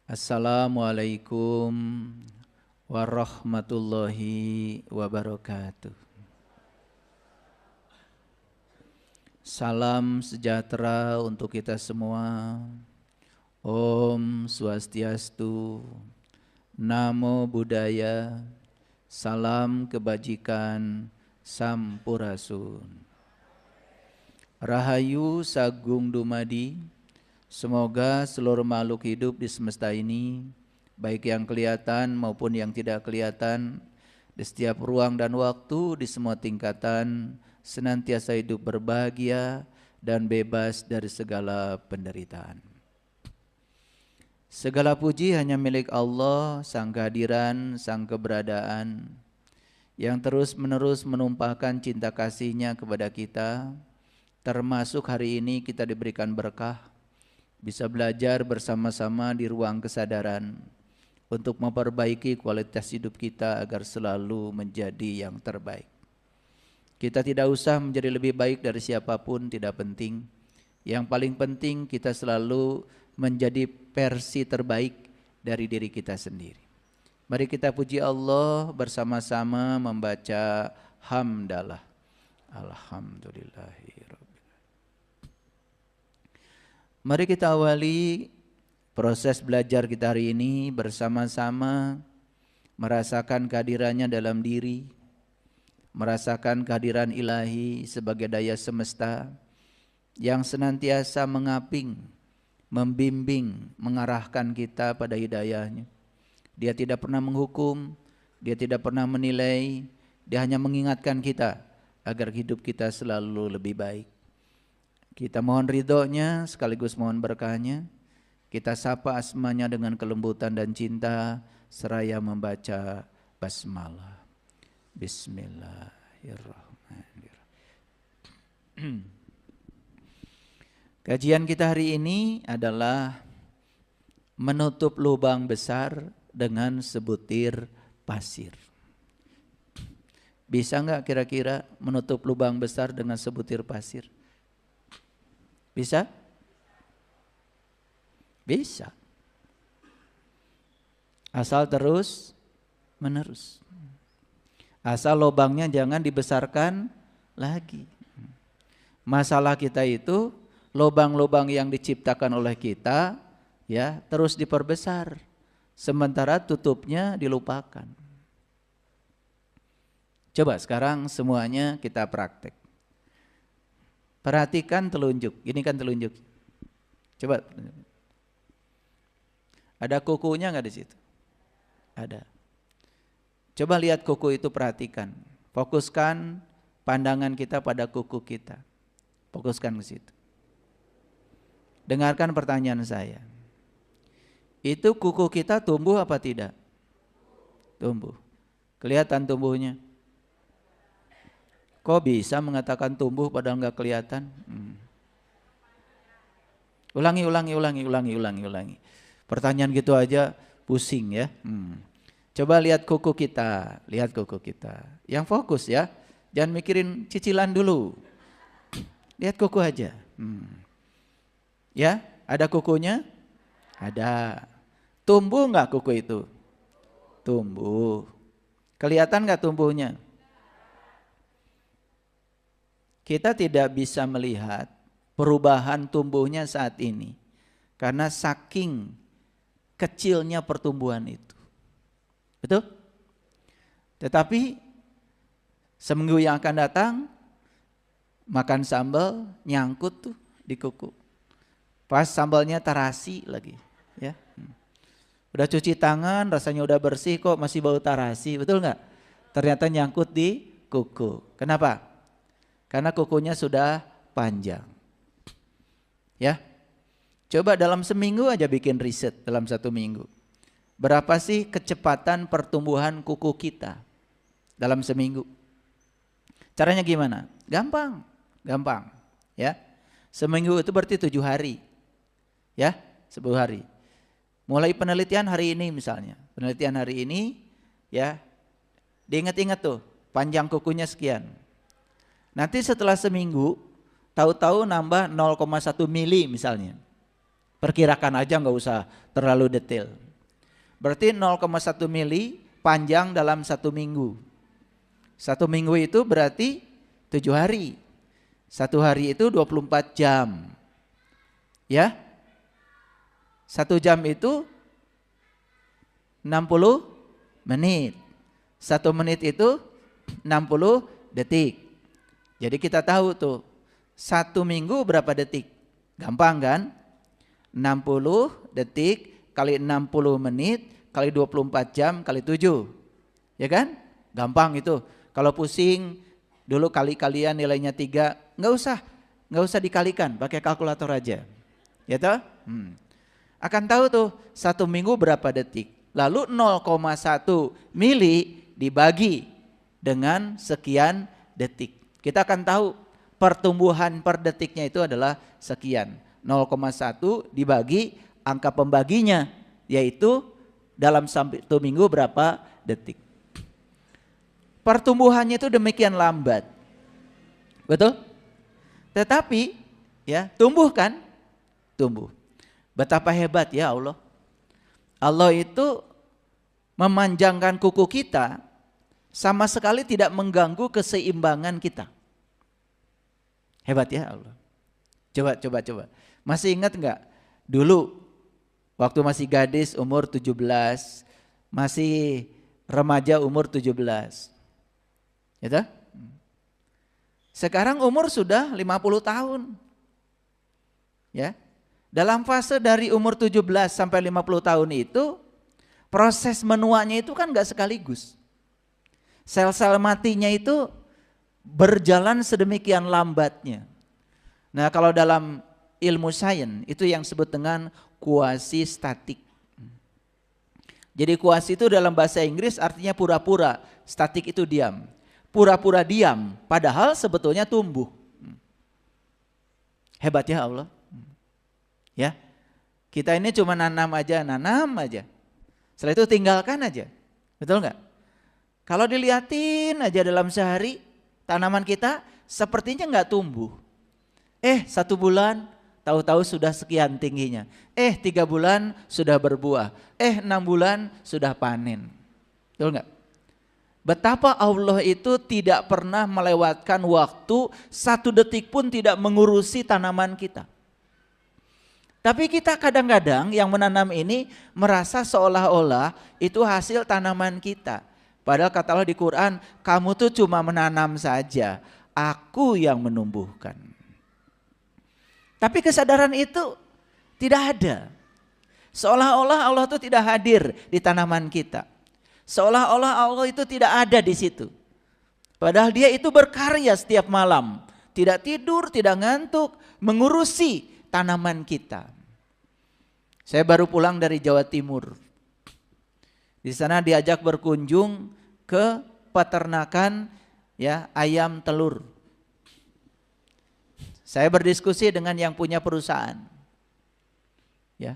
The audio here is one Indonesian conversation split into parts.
Assalamualaikum warahmatullahi wabarakatuh. Salam sejahtera untuk kita semua. Om Swastiastu, Namo Buddhaya, salam kebajikan, Sampurasun. Rahayu Sagung Dumadi. Semoga seluruh makhluk hidup di semesta ini, baik yang kelihatan maupun yang tidak kelihatan, di setiap ruang dan waktu, di semua tingkatan, senantiasa hidup berbahagia dan bebas dari segala penderitaan. Segala puji hanya milik Allah, Sang Kehadiran, Sang Keberadaan, yang terus-menerus menumpahkan cinta kasih-Nya kepada kita, termasuk hari ini kita diberikan berkah, bisa belajar bersama-sama di ruang kesadaran untuk memperbaiki kualitas hidup kita agar selalu menjadi yang terbaik. Kita tidak usah menjadi lebih baik dari siapapun, tidak penting. Yang paling penting kita selalu menjadi versi terbaik dari diri kita sendiri. Mari kita puji Allah bersama-sama membaca hamdalah. Alhamdulillahirrahmanirrahim. Mari kita awali proses belajar kita hari ini bersama-sama merasakan kehadirannya dalam diri, merasakan kehadiran ilahi sebagai daya semesta yang senantiasa mengaping, membimbing, mengarahkan kita pada hidayahnya. Dia tidak pernah menghukum, dia tidak pernah menilai, dia hanya mengingatkan kita agar hidup kita selalu lebih baik. Kita mohon ridhonya sekaligus mohon berkahnya. Kita sapa asmanya dengan kelembutan dan cinta seraya membaca basmalah. Bismillahirrahmanirrahim. Kajian kita hari ini adalah menutup lubang besar dengan sebutir pasir. Bisa enggak kira-kira menutup lubang besar dengan sebutir pasir? Bisa? Bisa. Asal terus menerus. Asal lubangnya jangan dibesarkan lagi. Masalah kita itu lubang-lubang yang diciptakan oleh kita ya terus diperbesar. Sementara tutupnya dilupakan. Coba sekarang semuanya kita praktek. Perhatikan telunjuk, ini kan telunjuk. Coba, ada kukunya nggak di situ? Ada. Coba lihat kuku itu, perhatikan. Fokuskan pandangan kita pada kuku kita. Fokuskan ke situ. Dengarkan pertanyaan saya. Itu kuku kita tumbuh apa tidak? Tumbuh. Kelihatan tumbuhnya? Kok bisa mengatakan tumbuh padahal nggak kelihatan? Ulangi. Pertanyaan gitu aja pusing ya. Coba lihat kuku kita, Yang fokus ya, jangan mikirin cicilan dulu. Lihat kuku aja. Ya, ada kukunya? Ada. Tumbuh nggak kuku itu? Tumbuh. Kelihatan nggak tumbuhnya? Kita tidak bisa melihat perubahan tumbuhnya saat ini karena saking kecilnya pertumbuhan itu. Betul? Tetapi seminggu yang akan datang makan sambal nyangkut tuh di kuku. Pas sambalnya terasi lagi, ya. Udah cuci tangan, rasanya udah bersih kok masih bau terasi, betul nggak? Ternyata nyangkut di kuku. Kenapa? Karena kukunya sudah panjang. Ya. Coba dalam seminggu aja bikin riset dalam 1 minggu. Berapa sih kecepatan pertumbuhan kuku kita dalam seminggu? Caranya gimana? Gampang. Ya. Seminggu itu berarti 7 hari. Ya, 10 hari. Mulai penelitian hari ini misalnya. Penelitian hari ini ya. Diingat-ingat tuh, panjang kukunya sekian. Nanti setelah seminggu, tahu-tahu nambah 0,1 mili misalnya. Perkirakan aja, nggak usah terlalu detail. Berarti 0,1 mili panjang dalam 1 minggu. 1 minggu itu berarti 7 hari. 1 hari itu 24 jam. Ya. 1 jam itu 60 menit. 1 menit itu 60 detik. Jadi kita tahu tuh 1 minggu berapa detik? Gampang kan? 60 detik kali 60 menit kali 24 jam kali 7. Ya kan? Gampang itu. Kalau pusing dulu kali-kalian nilainya 3, nggak usah dikalikan, pakai kalkulator aja. Ya toh? Akan tahu tuh 1 minggu berapa detik. Lalu 0,1 mili dibagi dengan sekian detik. Kita akan tahu pertumbuhan per detiknya itu adalah sekian. 0,1 dibagi angka pembaginya, yaitu dalam 1 minggu berapa detik. Pertumbuhannya itu demikian lambat. Betul? Tetapi ya, tumbuh kan? Tumbuh. Betapa hebat ya Allah. Allah itu memanjangkan kuku kita sama sekali tidak mengganggu keseimbangan kita. Hebat ya Allah. Coba. Masih ingat enggak? Dulu waktu masih gadis umur 17, masih remaja umur 17. Ya. Sekarang umur sudah 50 tahun. Ya. Dalam fase dari umur 17 sampai 50 tahun itu, proses menuanya itu kan enggak sekaligus. Sel-sel matinya itu berjalan sedemikian lambatnya. Nah, kalau dalam ilmu sains itu yang disebut dengan kuasi statik. Jadi kuasi itu dalam bahasa Inggris artinya pura-pura, statik itu diam. Pura-pura diam, padahal sebetulnya tumbuh. Hebat ya Allah. Ya, kita ini cuma nanam aja. Setelah itu tinggalkan aja, betul nggak? Kalau dilihatin aja dalam sehari, tanaman kita sepertinya nggak tumbuh. 1 bulan, tahu-tahu sudah sekian tingginya. 3 bulan sudah berbuah. 6 bulan sudah panen. Betul nggak? Betapa Allah itu tidak pernah melewatkan waktu 1 detik pun tidak mengurusi tanaman kita. Tapi kita kadang-kadang yang menanam ini merasa seolah-olah itu hasil tanaman kita. Padahal kata Allah di Quran, kamu tuh cuma menanam saja, aku yang menumbuhkan. Tapi kesadaran itu tidak ada. Seolah-olah Allah itu tidak hadir di tanaman kita. Seolah-olah Allah itu tidak ada di situ. Padahal dia itu berkarya setiap malam. Tidak tidur, tidak ngantuk, mengurusi tanaman kita. Saya baru pulang dari Jawa Timur. Di sana diajak berkunjung ke peternakan ya ayam telur. Saya berdiskusi dengan yang punya perusahaan. Ya.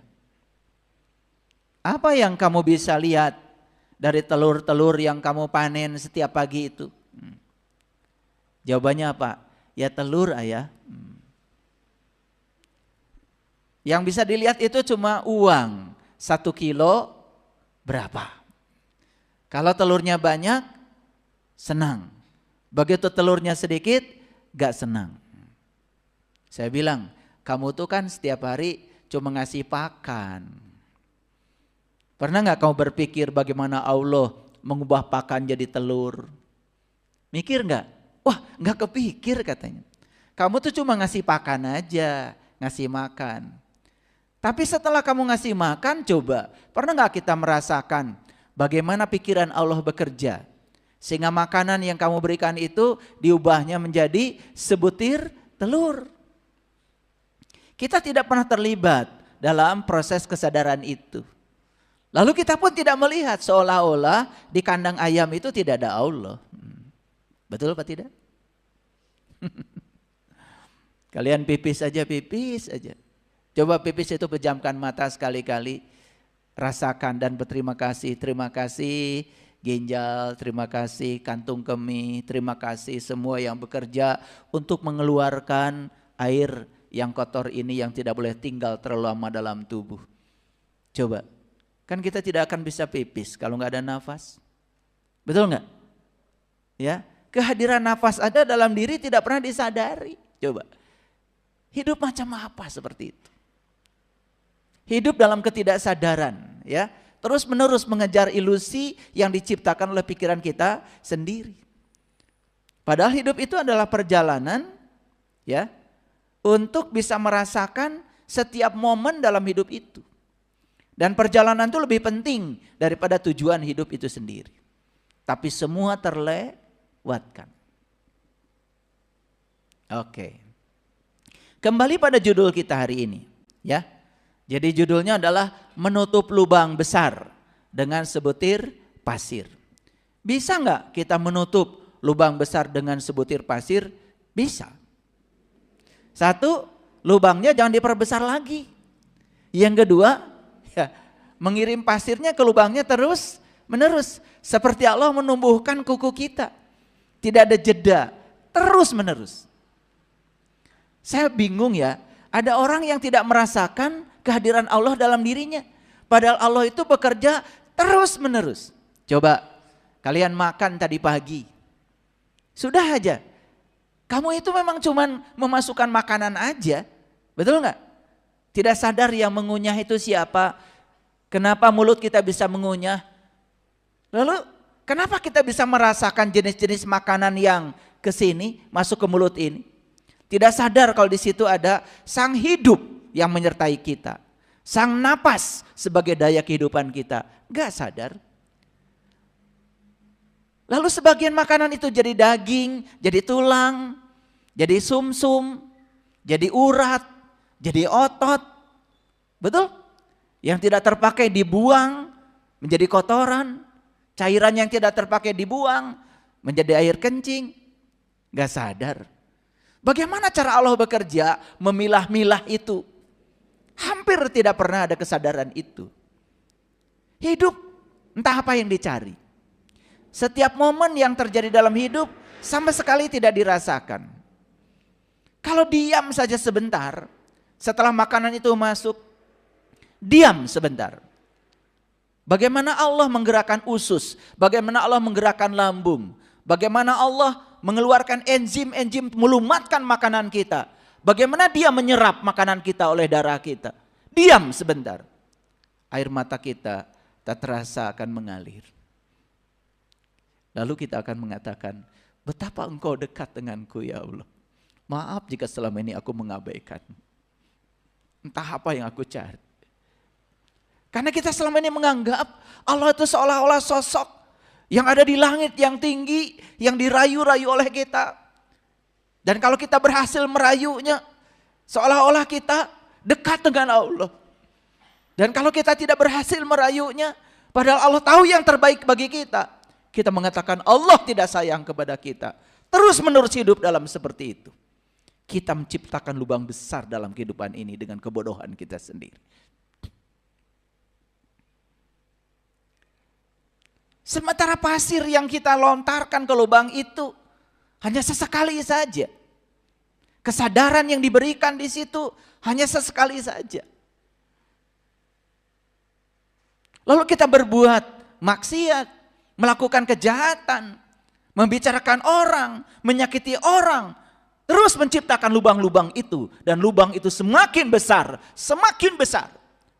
Apa yang kamu bisa lihat dari telur-telur yang kamu panen setiap pagi itu? Jawabannya apa? Ya telur ayah. Yang bisa dilihat itu cuma uang. 1 kilo berapa? Kalau telurnya banyak, senang. Begitu telurnya sedikit, gak senang. Saya bilang, kamu tuh kan setiap hari cuma ngasih pakan. Pernah gak kamu berpikir bagaimana Allah mengubah pakan jadi telur? Mikir gak? Wah, gak kepikir katanya. Kamu tuh cuma ngasih pakan aja, ngasih makan. Tapi setelah kamu ngasih makan, coba pernah gak kita merasakan bagaimana pikiran Allah bekerja? Sehingga makanan yang kamu berikan itu diubahnya menjadi sebutir telur. Kita tidak pernah terlibat dalam proses kesadaran itu. Lalu kita pun tidak melihat seolah-olah di kandang ayam itu tidak ada Allah. Betul apa tidak? Kalian pipis aja. Coba pipis itu pejamkan mata sekali-kali. Rasakan dan berterima kasih. Terima kasih ginjal, terima kasih kantung kemih, terima kasih semua yang bekerja untuk mengeluarkan air yang kotor ini yang tidak boleh tinggal terlalu lama dalam tubuh. Coba, kan kita tidak akan bisa pipis kalau nggak ada nafas. Betul nggak? Ya, kehadiran nafas ada dalam diri tidak pernah disadari. Coba, hidup macam apa seperti itu? Hidup dalam ketidaksadaran, ya, terus menerus mengejar ilusi yang diciptakan oleh pikiran kita sendiri. Padahal hidup itu adalah perjalanan, ya, untuk bisa merasakan setiap momen dalam hidup itu. Dan perjalanan itu lebih penting daripada tujuan hidup itu sendiri. Tapi semua terlewatkan. Oke. Kembali pada judul kita hari ini, ya. Jadi judulnya adalah menutup lubang besar dengan sebutir pasir. Bisa nggak kita menutup lubang besar dengan sebutir pasir? Bisa. Satu, lubangnya jangan diperbesar lagi. Yang kedua, ya, mengirim pasirnya ke lubangnya terus menerus. Seperti Allah menumbuhkan kuku kita. Tidak ada jeda, terus menerus. Saya bingung ya, ada orang yang tidak merasakan kehadiran Allah dalam dirinya. Padahal Allah itu bekerja terus menerus. Coba kalian makan tadi pagi. Sudah aja. Kamu itu memang cuman memasukkan makanan aja. Betul nggak? Tidak sadar yang mengunyah itu siapa. Kenapa mulut kita bisa mengunyah? Lalu kenapa kita bisa merasakan jenis-jenis makanan yang kesini masuk ke mulut ini? Tidak sadar kalau di situ ada sang hidup yang menyertai kita. Sang napas sebagai daya kehidupan kita. Gak sadar. Lalu sebagian makanan itu jadi daging, jadi tulang, jadi sumsum, jadi urat, jadi otot. Betul? Yang tidak terpakai dibuang menjadi kotoran. Cairan yang tidak terpakai dibuang menjadi air kencing. Gak sadar. Bagaimana cara Allah bekerja memilah-milah itu? Hampir tidak pernah ada kesadaran itu. Hidup entah apa yang dicari. Setiap momen yang terjadi dalam hidup sama sekali tidak dirasakan. Kalau diam saja sebentar, setelah makanan itu masuk, diam sebentar. Bagaimana Allah menggerakkan usus, bagaimana Allah menggerakkan lambung, bagaimana Allah mengeluarkan enzim-enzim melumatkan makanan kita. Bagaimana dia menyerap makanan kita oleh darah kita. Diam sebentar. Air mata kita tak terasa akan mengalir. Lalu kita akan mengatakan, betapa engkau dekat denganku ya Allah. Maaf jika selama ini aku mengabaikan. Entah apa yang aku cari. Karena kita selama ini menganggap Allah itu seolah-olah sosok yang ada di langit yang tinggi, yang dirayu-rayu oleh kita. Dan kalau kita berhasil merayunya, seolah-olah kita dekat dengan Allah. Dan kalau kita tidak berhasil merayunya, padahal Allah tahu yang terbaik bagi kita, kita mengatakan Allah tidak sayang kepada kita. Terus menerus hidup dalam seperti itu. Kita menciptakan lubang besar dalam kehidupan ini dengan kebodohan kita sendiri. Sementara pasir yang kita lontarkan ke lubang itu hanya sesekali saja. Kesadaran yang diberikan di situ hanya sesekali saja. Lalu kita berbuat maksiat, melakukan kejahatan, membicarakan orang, menyakiti orang, terus menciptakan lubang-lubang itu. Dan lubang itu semakin besar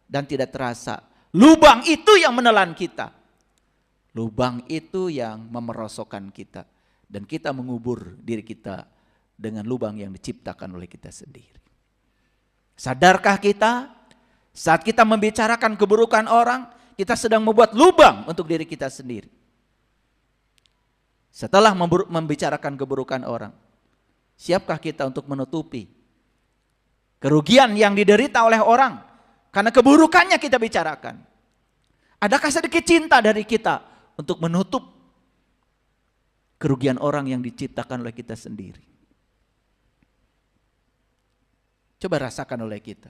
dan tidak terasa. Lubang itu yang menelan kita. Lubang itu yang memerosokkan kita. Dan kita mengubur diri kita dengan lubang yang diciptakan oleh kita sendiri. Sadarkah kita saat kita membicarakan keburukan orang, kita sedang membuat lubang untuk diri kita sendiri. Setelah membicarakan keburukan orang, siapkah kita untuk menutupi kerugian yang diderita oleh orang karena keburukannya kita bicarakan? Adakah sedikit cinta dari kita untuk menutup kerugian orang yang diciptakan oleh kita sendiri? Coba rasakan oleh kita.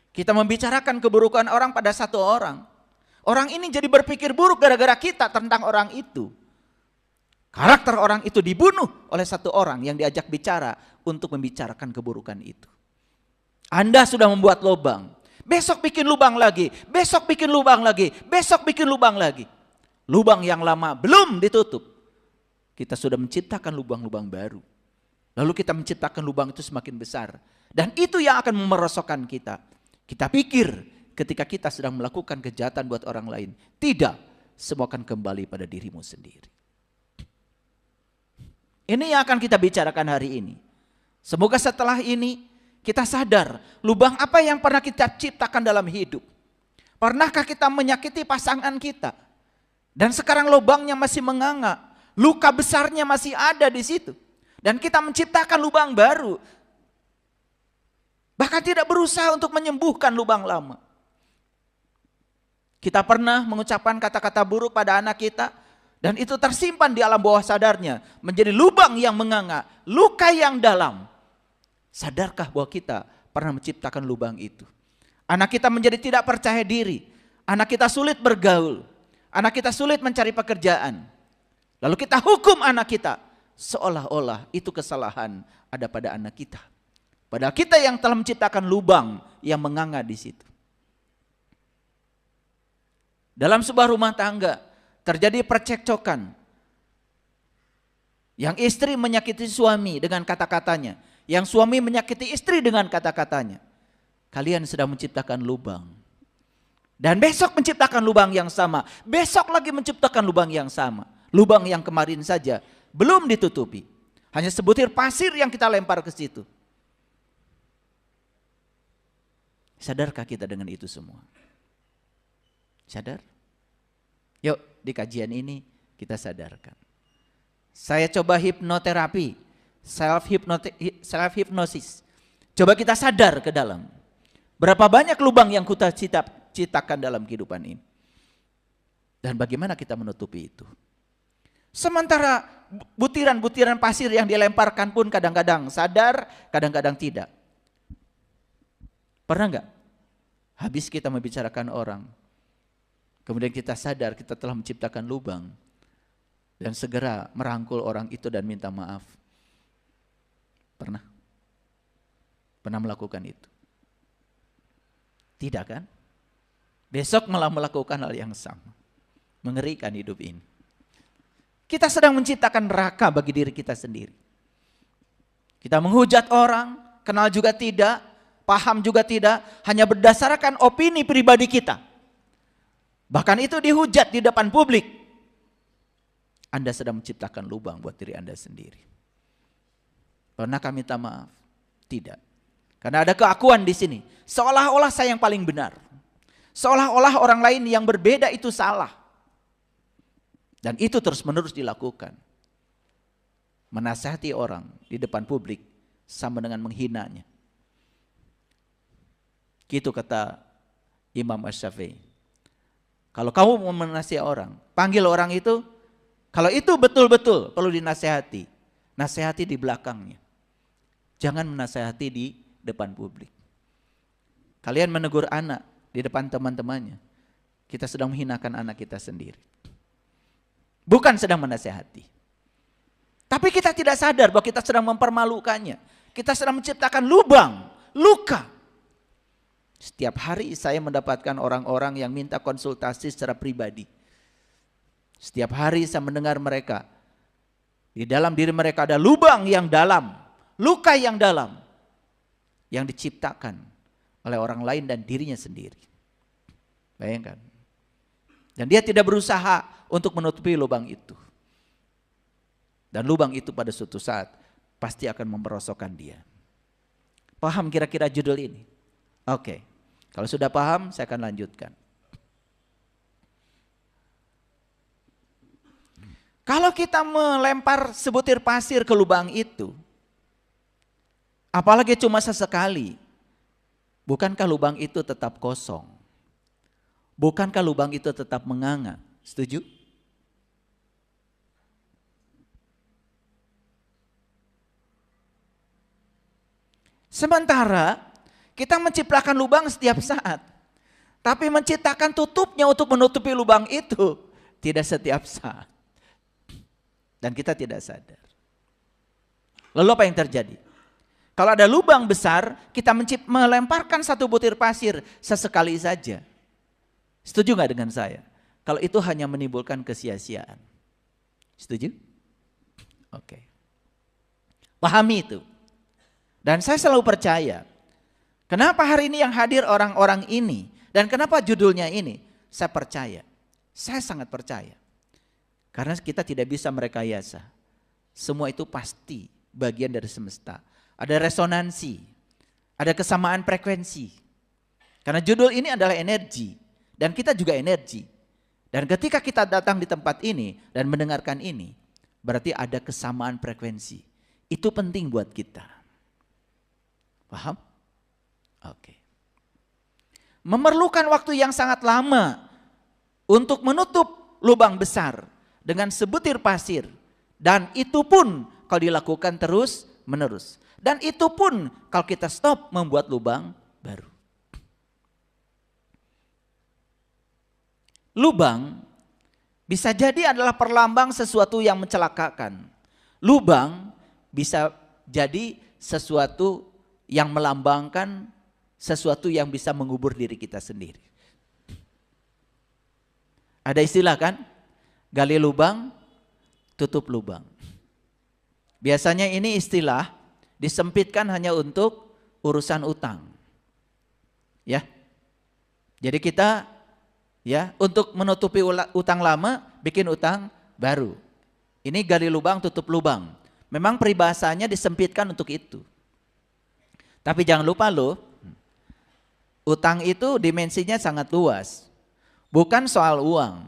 Kita membicarakan keburukan orang pada satu orang. Orang ini jadi berpikir buruk gara-gara kita tentang orang itu. Karakter orang itu dibunuh oleh satu orang yang diajak bicara untuk membicarakan keburukan itu. Anda sudah membuat lubang. Besok bikin lubang lagi, besok bikin lubang lagi, besok bikin lubang lagi. Lubang yang lama belum ditutup. Kita sudah menciptakan lubang-lubang baru. Lalu kita menciptakan lubang itu semakin besar. Dan itu yang akan memerosokkan kita. Kita pikir ketika kita sedang melakukan kejahatan buat orang lain. Tidak, semua akan kembali pada dirimu sendiri. Ini yang akan kita bicarakan hari ini. Semoga setelah ini kita sadar lubang apa yang pernah kita ciptakan dalam hidup. Pernahkah kita menyakiti pasangan kita? Dan sekarang lubangnya masih menganga. Luka besarnya masih ada di situ. Dan kita menciptakan lubang baru. Bahkan tidak berusaha untuk menyembuhkan lubang lama. Kita pernah mengucapkan kata-kata buruk pada anak kita. Dan itu tersimpan di alam bawah sadarnya. Menjadi lubang yang menganga. Luka yang dalam. Sadarkah bahwa kita pernah menciptakan lubang itu? Anak kita menjadi tidak percaya diri. Anak kita sulit bergaul. Anak kita sulit mencari pekerjaan. Lalu kita hukum anak kita. Seolah-olah itu kesalahan ada pada anak kita. Padahal kita yang telah menciptakan lubang yang menganga di situ. Dalam sebuah rumah tangga terjadi percekcokan. Yang istri menyakiti suami dengan kata-katanya. Yang suami menyakiti istri dengan kata-katanya. Kalian sedang menciptakan lubang. Dan besok menciptakan lubang yang sama. Besok lagi menciptakan lubang yang sama. Lubang yang kemarin saja belum ditutupi. Hanya sebutir pasir yang kita lempar ke situ. Sadarkah kita dengan itu semua? Sadar? Yuk di kajian ini kita sadarkan. Saya coba hipnoterapi. Self hypnosis. Coba kita sadar ke dalam. Berapa banyak lubang yang kita ciptakan dalam kehidupan ini. Dan bagaimana kita menutupi itu. Sementara butiran-butiran pasir yang dilemparkan pun kadang-kadang sadar, kadang-kadang tidak. Pernah enggak? Habis kita membicarakan orang. Kemudian kita sadar kita telah menciptakan lubang. Dan segera merangkul orang itu dan minta maaf. Pernah? Pernah melakukan itu? Tidak kan? Besok malah melakukan hal yang sama. Mengerikan hidup ini. Kita sedang menciptakan neraka bagi diri kita sendiri. Kita menghujat orang, kenal juga tidak, paham juga tidak, hanya berdasarkan opini pribadi kita. Bahkan itu dihujat di depan publik. Anda sedang menciptakan lubang buat diri Anda sendiri. Pernahkah minta maaf? Tidak. Karena ada keakuan di sini. Seolah-olah saya yang paling benar. Seolah-olah orang lain yang berbeda itu salah. Dan itu terus-menerus dilakukan. Menasihati orang di depan publik sama dengan menghinanya. Gitu kata Imam Asy-Syafi'i. Kalau kamu mau menasihati orang, panggil orang itu. Kalau itu betul-betul perlu dinasihati. Nasihati di belakangnya. Jangan menasihati di depan publik. Kalian menegur anak di depan teman-temannya. Kita sedang menghinakan anak kita sendiri. Bukan sedang menasihati. Tapi kita tidak sadar bahwa kita sedang mempermalukannya. Kita sedang menciptakan lubang, luka. Setiap hari saya mendapatkan orang-orang yang minta konsultasi secara pribadi. Setiap hari saya mendengar mereka. Di dalam diri mereka ada lubang yang dalam. Luka yang dalam yang diciptakan oleh orang lain dan dirinya sendiri. Bayangkan. Dan dia tidak berusaha untuk menutupi lubang itu. Dan lubang itu pada suatu saat pasti akan memperosokkan dia. Paham kira-kira judul ini? Oke. Kalau sudah paham saya akan lanjutkan. Kalau kita melempar sebutir pasir ke lubang itu, apalagi cuma sesekali, bukankah lubang itu tetap kosong? Bukankah lubang itu tetap menganga? Setuju? Sementara kita menciptakan lubang setiap saat. Tapi menciptakan tutupnya untuk menutupi lubang itu tidak setiap saat. Dan kita tidak sadar. Lalu apa yang terjadi? Kalau ada lubang besar, kita melemparkan satu butir pasir sesekali saja. Setuju nggak dengan saya? Kalau itu hanya menimbulkan kesia-siaan. Setuju? Oke. Pahami itu. Dan saya selalu percaya, kenapa hari ini yang hadir orang-orang ini, dan kenapa judulnya ini, saya percaya. Saya sangat percaya. Karena kita tidak bisa merekayasa. Semua itu pasti bagian dari semesta. Ada resonansi, ada kesamaan frekuensi. Karena judul ini adalah energi, dan kita juga energi. Dan ketika kita datang di tempat ini dan mendengarkan ini, berarti ada kesamaan frekuensi. Itu penting buat kita. Paham? Oke. Memerlukan waktu yang sangat lama untuk menutup lubang besar dengan sebutir pasir. Dan itu pun kalau dilakukan terus menerus. Dan itu pun kalau kita stop membuat lubang baru. Lubang bisa jadi adalah perlambang sesuatu yang mencelakakan. Lubang bisa jadi sesuatu yang melambangkan sesuatu yang bisa mengubur diri kita sendiri. Ada istilah kan? Gali lubang, tutup lubang. Biasanya ini istilah disempitkan hanya untuk urusan utang. Ya. Jadi kita ya untuk menutupi utang lama bikin utang baru. Ini gali lubang tutup lubang. Memang peribahasanya disempitkan untuk itu. Tapi jangan lupa loh, utang itu dimensinya sangat luas. Bukan soal uang.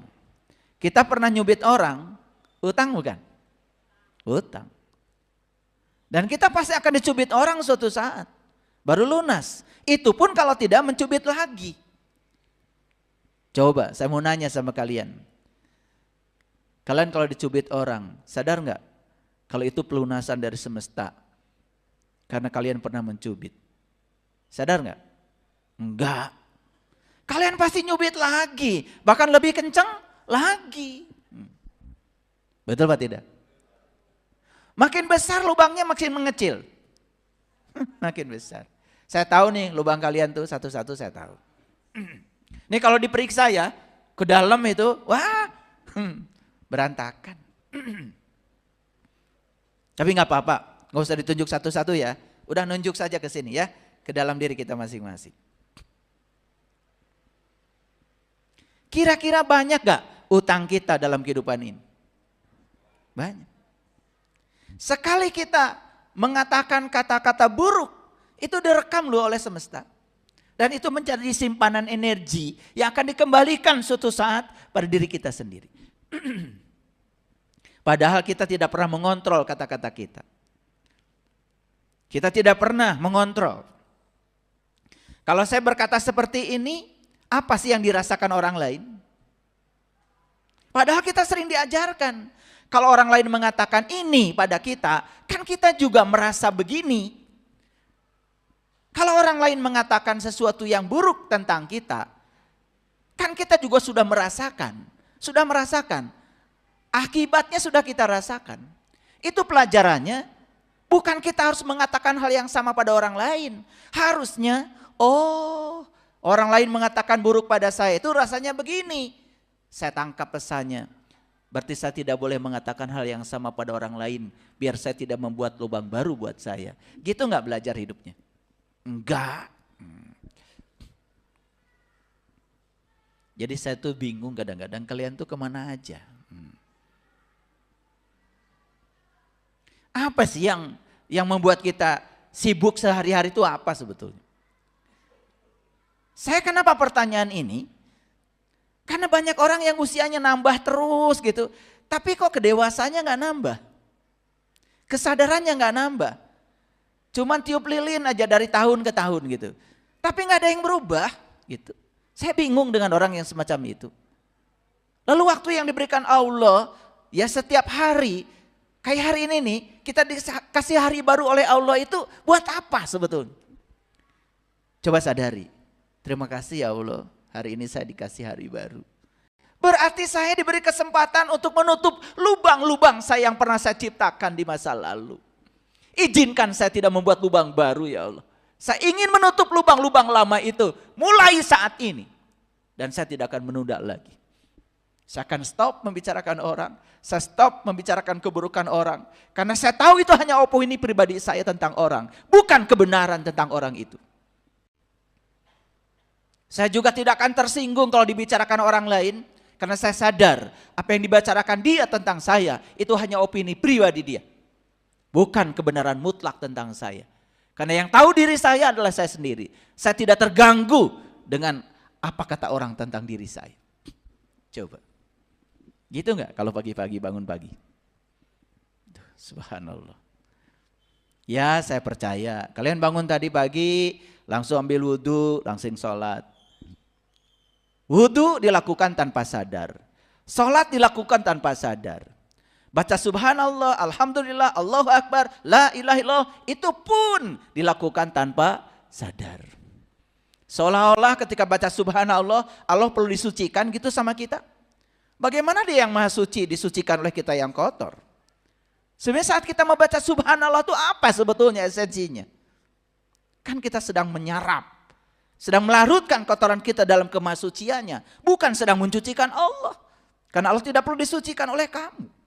Kita pernah nyubit orang, utang bukan? Utang. Dan kita pasti akan dicubit orang suatu saat. Baru lunas. Itu pun kalau tidak mencubit lagi. Coba saya mau nanya sama kalian. Kalian kalau dicubit orang, sadar nggak? Kalau itu pelunasan dari semesta. Karena kalian pernah mencubit. Sadar nggak? Enggak. Kalian pasti nyubit lagi. Bahkan lebih kencang lagi. Betul Pak tidak? Makin besar lubangnya makin mengecil. Makin besar. Saya tahu nih lubang kalian tuh satu-satu saya tahu. Nih kalau diperiksa ya, ke dalam itu, wah berantakan. Tapi nggak apa-apa, nggak usah ditunjuk satu-satu ya. Udah nunjuk saja ke sini ya, ke dalam diri kita masing-masing. Kira-kira banyak gak utang kita dalam kehidupan ini? Banyak. Sekali kita mengatakan kata-kata buruk, itu direkam loh oleh semesta. Dan itu menjadi simpanan energi yang akan dikembalikan suatu saat pada diri kita sendiri. Padahal kita tidak pernah mengontrol kata-kata kita. Kita tidak pernah mengontrol. Kalau saya berkata seperti ini, apa sih yang dirasakan orang lain? Padahal kita sering diajarkan. Kalau orang lain mengatakan ini pada kita, kan kita juga merasa begini. Kalau orang lain mengatakan sesuatu yang buruk tentang kita, kan kita juga sudah merasakan. Sudah merasakan. Akibatnya sudah kita rasakan. Itu pelajarannya, bukan kita harus mengatakan hal yang sama pada orang lain. Harusnya, oh orang lain mengatakan buruk pada saya, itu rasanya begini. Saya tangkap pesannya. Berarti saya tidak boleh mengatakan hal yang sama pada orang lain. Biar saya tidak membuat lubang baru buat saya. Gitu nggak belajar hidupnya? Enggak. Jadi saya tuh bingung kadang-kadang kalian tuh kemana aja. Apa sih yang membuat kita sibuk sehari-hari itu apa sebetulnya? Saya kenapa pertanyaan ini? Karena banyak orang yang usianya nambah terus gitu. Tapi kok kedewasanya gak nambah. Kesadarannya gak nambah. Cuman tiup lilin aja dari tahun ke tahun gitu. Tapi gak ada yang berubah gitu. Saya bingung dengan orang yang semacam itu. Lalu waktu yang diberikan Allah, ya setiap hari, kayak hari ini nih, kita dikasih hari baru oleh Allah itu buat apa sebetulnya? Coba sadari. Terima kasih ya Allah. Hari ini saya dikasih hari baru. Berarti saya diberi kesempatan untuk menutup lubang-lubang saya yang pernah saya ciptakan di masa lalu. Izinkan saya tidak membuat lubang baru ya Allah. Saya ingin menutup lubang-lubang lama itu mulai saat ini. Dan saya tidak akan menunda lagi. Saya akan stop membicarakan orang. Saya stop membicarakan keburukan orang. Karena saya tahu itu hanya opini pribadi saya tentang orang. Bukan kebenaran tentang orang itu. Saya juga tidak akan tersinggung kalau dibicarakan orang lain. Karena saya sadar apa yang dibicarakan dia tentang saya. Itu hanya opini pribadi dia. Bukan kebenaran mutlak tentang saya. Karena yang tahu diri saya adalah saya sendiri. Saya tidak terganggu dengan apa kata orang tentang diri saya. Coba. Gitu enggak kalau pagi-pagi bangun pagi? Subhanallah. Ya saya percaya. Kalian bangun tadi pagi, langsung ambil wudhu, langsung sholat. Wudhu dilakukan tanpa sadar. Sholat dilakukan tanpa sadar. Baca subhanallah, alhamdulillah, Allahu akbar, la ilaha illallah, itu pun dilakukan tanpa sadar. Seolah-olah ketika baca subhanallah, Allah perlu disucikan gitu sama kita. Bagaimana dia yang maha suci disucikan oleh kita yang kotor? Sebenarnya saat kita membaca subhanallah itu apa sebetulnya esensinya? Kan kita sedang menyarap, sedang melarutkan kotoran kita dalam kemahasuciannya, bukan sedang mencucikan Allah. Karena Allah tidak perlu disucikan oleh kamu.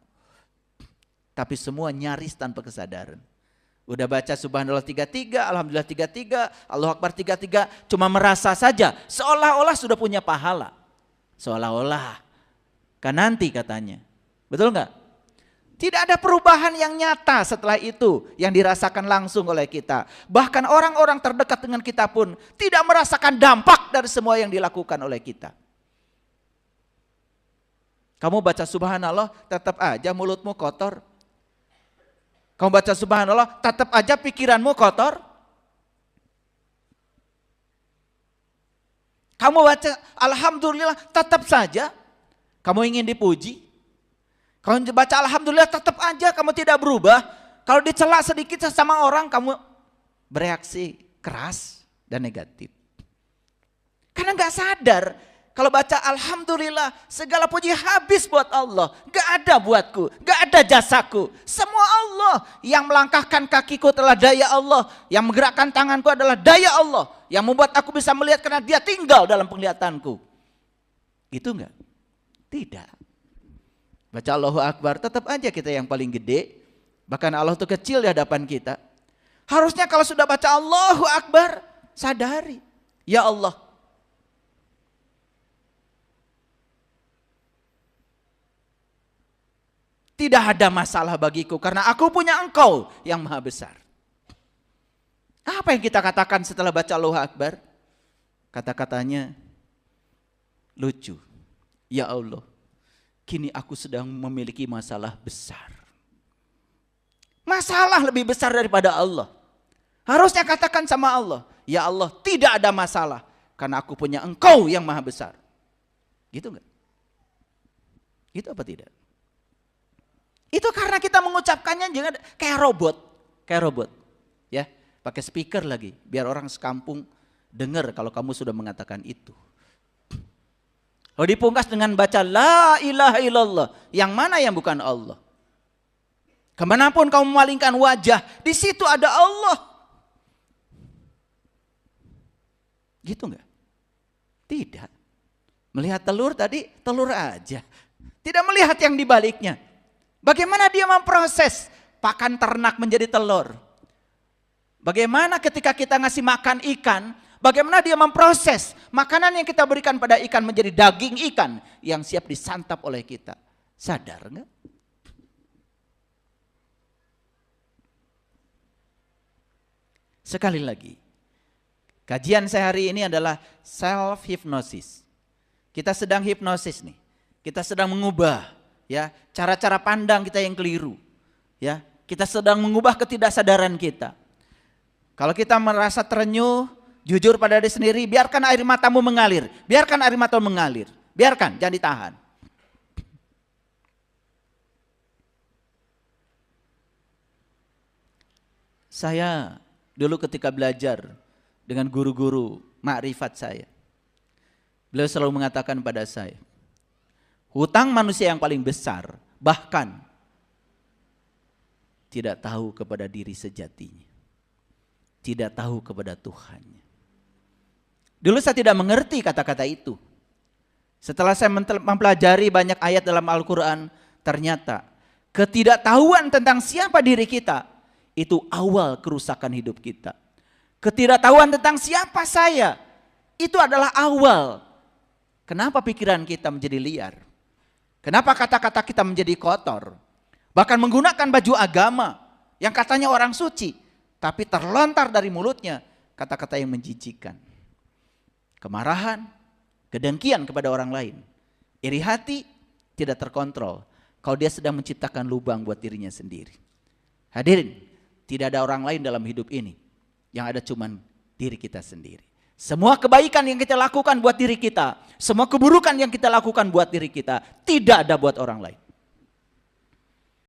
Tapi semua nyaris tanpa kesadaran. Udah baca subhanallah 33, alhamdulillah 33, Allahu akbar 33, cuma merasa saja seolah-olah sudah punya pahala. Seolah-olah. Kan nanti katanya. Betul enggak? Tidak ada perubahan yang nyata setelah itu yang dirasakan langsung oleh kita. Bahkan orang-orang terdekat dengan kita pun tidak merasakan dampak dari semua yang dilakukan oleh kita. Kamu baca subhanallah tetap aja mulutmu kotor. Kamu baca subhanallah tetap aja pikiranmu kotor. Kamu baca alhamdulillah tetap saja kamu ingin dipuji. Kalau baca alhamdulillah tetap aja kamu tidak berubah. Kalau dicela sedikit sama orang kamu bereaksi keras dan negatif. Karena nggak sadar kalau baca alhamdulillah segala puji habis buat Allah. Nggak ada buatku, nggak ada jasaku. Semua Allah. Yang melangkahkan kakiku adalah daya Allah. Yang menggerakkan tanganku adalah daya Allah. Yang membuat aku bisa melihat karena dia tinggal dalam penglihatanku. Gitu nggak? Tidak. Baca Allahu Akbar, tetap aja kita yang paling gede. Bahkan Allah itu kecil di hadapan kita. Harusnya kalau sudah baca Allahu Akbar, sadari. Ya Allah. Tidak ada masalah bagiku karena aku punya Engkau yang maha besar. Apa yang kita katakan setelah baca Allahu Akbar? Kata-katanya lucu. Ya Allah, kini aku sedang memiliki masalah besar. Masalah lebih besar daripada Allah. Harusnya katakan sama Allah, ya Allah tidak ada masalah karena aku punya Engkau yang maha besar. Gitu enggak? Gitu apa tidak? Itu karena kita mengucapkannya jangan kayak robot, ya, pakai speaker lagi, biar orang sekampung dengar kalau kamu sudah mengatakan itu. Kalau dipungkas dengan baca la ilaha illallah, yang mana yang bukan Allah? Kemanapun kamu memalingkan wajah, di situ ada Allah. Gitu enggak? Tidak. Melihat telur tadi, telur aja. Tidak melihat yang dibaliknya. Bagaimana dia memproses pakan ternak menjadi telur? Bagaimana ketika kita ngasih makan ikan, bagaimana dia memproses makanan yang kita berikan pada ikan menjadi daging ikan yang siap disantap oleh kita? Sadar enggak? Sekali lagi, kajian saya hari ini adalah self hypnosis. Kita sedang hipnosis nih. Kita sedang mengubah ya cara-cara pandang kita yang keliru. Ya, kita sedang mengubah ketidaksadaran kita. Kalau kita merasa terenyuh, jujur pada diri sendiri, biarkan air matamu mengalir. Biarkan air matamu mengalir. Biarkan, jangan ditahan. Saya dulu ketika belajar dengan guru-guru makrifat saya, beliau selalu mengatakan pada saya, hutang manusia yang paling besar, bahkan tidak tahu kepada diri sejatinya, tidak tahu kepada Tuhannya. Dulu saya tidak mengerti kata-kata itu. Setelah saya mempelajari banyak ayat dalam Al-Quran, ternyata ketidaktahuan tentang siapa diri kita, itu awal kerusakan hidup kita. Ketidaktahuan tentang siapa saya, itu adalah awal. Kenapa pikiran kita menjadi liar? Kenapa kata-kata kita menjadi kotor? Bahkan menggunakan baju agama yang katanya orang suci, tapi terlontar dari mulutnya kata-kata yang menjijikkan. Kemarahan, kedengkian kepada orang lain, iri hati, tidak terkontrol. Kalau dia sedang menciptakan lubang buat dirinya sendiri. Hadirin, tidak ada orang lain dalam hidup ini. Yang ada cuman diri kita sendiri. Semua kebaikan yang kita lakukan buat diri kita, semua keburukan yang kita lakukan buat diri kita, tidak ada buat orang lain.